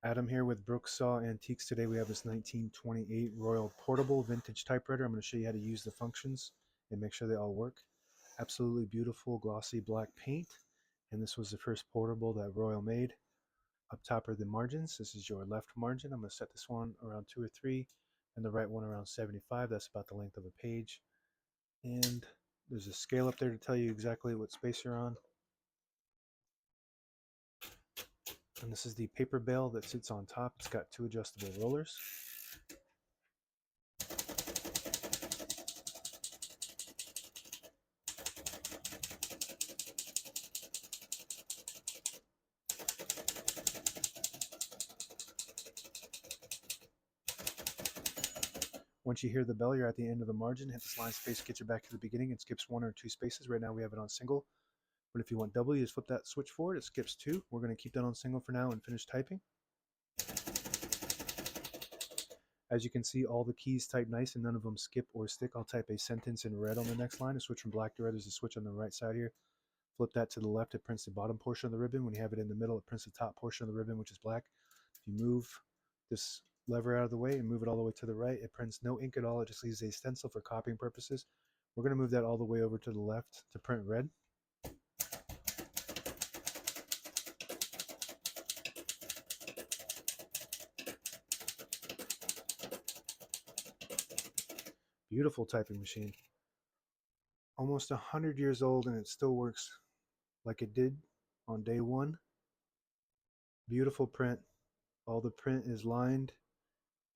Adam here with Brooksaw Antiques. Today we have this 1928 Royal Portable Vintage Typewriter. I'm going to show you how to use the functions and make sure they all work. Absolutely beautiful glossy black paint. And this was the first portable that Royal made. Up top are the margins. This is your left margin. I'm going to set this one around 2 or 3 and the right one around 75. That's about the length of a page. And there's a scale up there to tell you exactly what space you're on. And this is the paper bale that sits on top. It's got 2 adjustable rollers. Once you hear the bell, you're at the end of the margin. Hit this line space, get you back to the beginning. It skips 1 or 2 spaces. Right now we have it on single. But if you want double, you just flip that switch forward. It skips 2. We're going to keep that on single for now and finish typing. As you can see, all the keys type nice and none of them skip or stick. I'll type a sentence in red on the next line. A switch from black to red. There's a switch on the right side here. Flip that to the left, it prints the bottom portion of the ribbon. When you have it in the middle, it prints the top portion of the ribbon, which is black. If you move this lever out of the way and move it all the way to the right, it prints no ink at all. It just leaves a stencil for copying purposes. We're going to move that all the way over to the left to print red. Beautiful typing machine. Almost 100 years old and it still works like it did on day one. Beautiful print. All the print is lined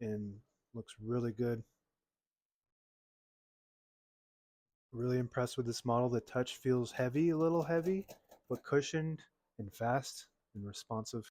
and looks really good. Really impressed with this model. The touch feels heavy, a little heavy, but cushioned and fast and responsive.